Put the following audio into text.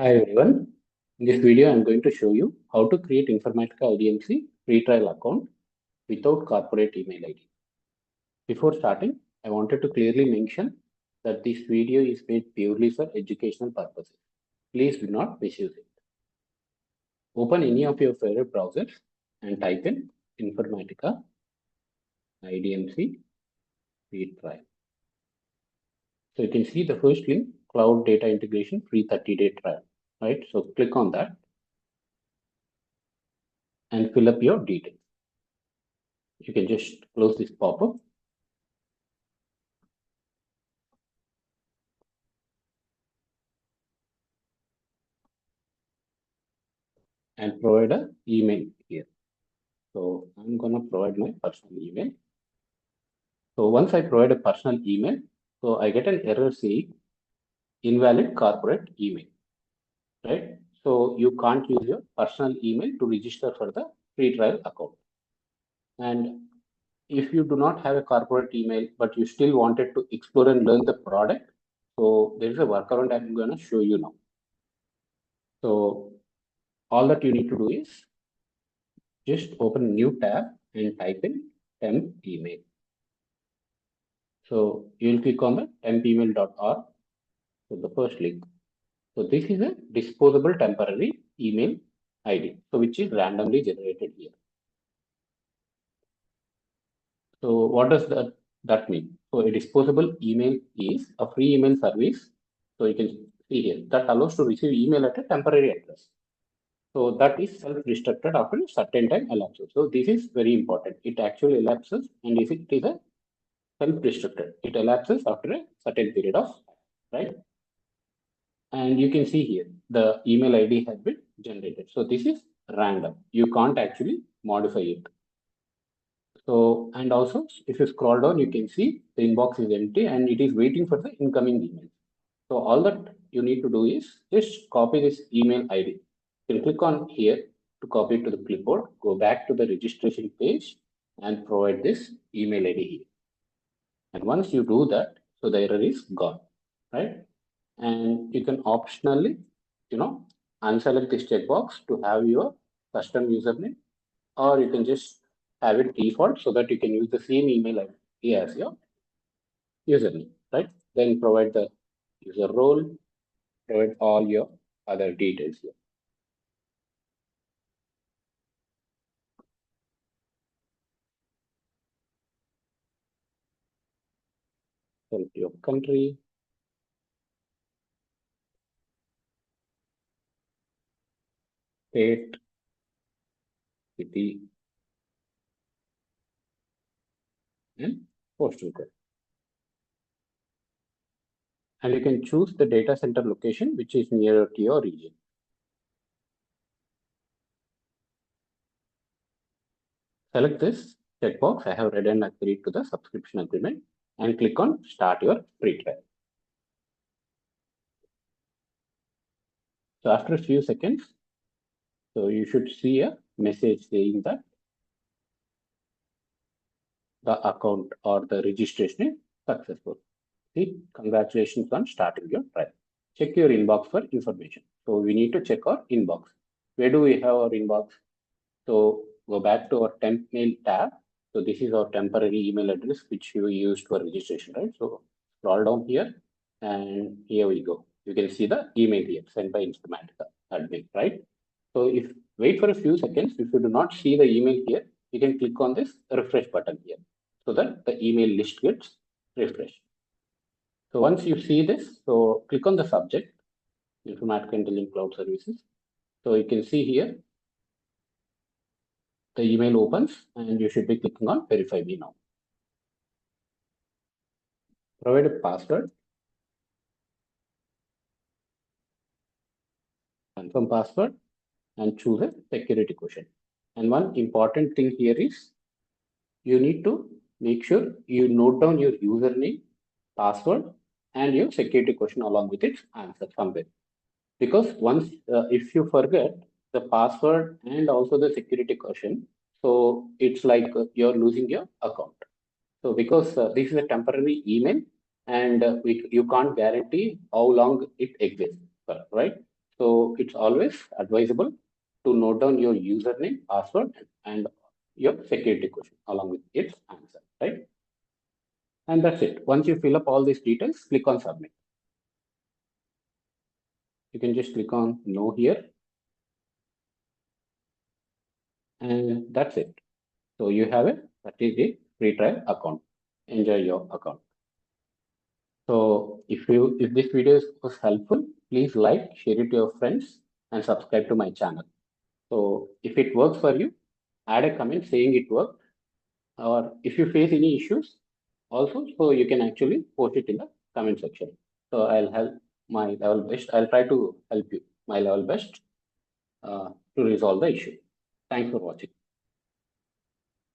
Hi everyone. In this video, I'm going to show you how to create Informatica IDMC free trial account without corporate email ID. Before starting, I wanted to clearly mention that this video is made purely for educational purposes. Please do not misuse it. Open any of your favorite browsers and type in Informatica IDMC free trial. So you can see the first link, Cloud Data Integration free 30-day trial, right? So click on that and fill up your details. You can just close this pop-up and provide an email here. So I'm going to provide my personal email. So once I provide a personal email, so I get an error saying invalid corporate email, right? So you can't use your personal email to register for the free trial account. And if you do not have a corporate email, but you still wanted to explore and learn the product, so there is a workaround I'm going to show you now. So all that you need to do is just open a new tab and type in temp email. So you'll click on the tempemail.org. So the first link. So this is a disposable temporary email ID, so which is randomly generated here. So what does that mean? So a disposable email is a free email service. So you can see here that allows to receive email at a temporary address. So that is self-restricted after a certain time elapses. So this is very important. It actually elapses, and if it is a self-restricted, it elapses after a certain period of time, right? And you can see here the email ID has been generated. So this is random. You can't actually modify it. So, and also if you scroll down, you can see the inbox is empty and it is waiting for the incoming email. So all that you need to do is just copy this email ID. You can click on here to copy it to the clipboard, go back to the registration page and provide this email ID here. And once you do that, so the error is gone, right? And you can optionally, unselect this checkbox to have your custom username, or you can just have it default so that you can use the same email ID as your username, right? Then provide the user role, provide all your other details here. Select your country, state, city, and postal code. And you can choose the data center location which is nearer to your region. Select this checkbox. I have read and agreed to the subscription agreement and click on Start Your Free Trial. So after a few seconds, so you should see a message saying that the account or the registration is successful. See, congratulations on starting your trial. Check your inbox for information. So we need to check our inbox. Where do we have our inbox? So go back to our temp mail tab. So this is our temporary email address which you used for registration, right? So scroll down here and here we go. You can see the email here sent by Informatica admin, right? So if wait for a few seconds, if you do not see the email here, you can click on this refresh button here so that the email list gets refreshed. So once you see this, so click on the subject, Informatica Intelligent Cloud Services. So you can see here, the email opens and you should be clicking on verify me now. Provide a password, confirm password, and choose a security question. And one important thing here is you need to make sure you note down your username, password, and your security question along with its answer somewhere. Because once, if you forget the password and also the security question, so it's like you're losing your account. So because this is a temporary email and you can't guarantee how long it exists, right? So it's always advisable to note down your username, password, and your security question along with its answer, right? And that's it. Once you fill up all these details, click on submit. You can just click on no here. And that's it. So you have a 30-day free trial account. Enjoy your account. So if this video was helpful, please like, share it to your friends, and subscribe to my channel. So if it works for you, add a comment saying it worked. Or if you face any issues, also, so you can actually post it in the comment section. So I'll help my level best. I'll try to help you my level best to resolve the issue. Thanks for watching.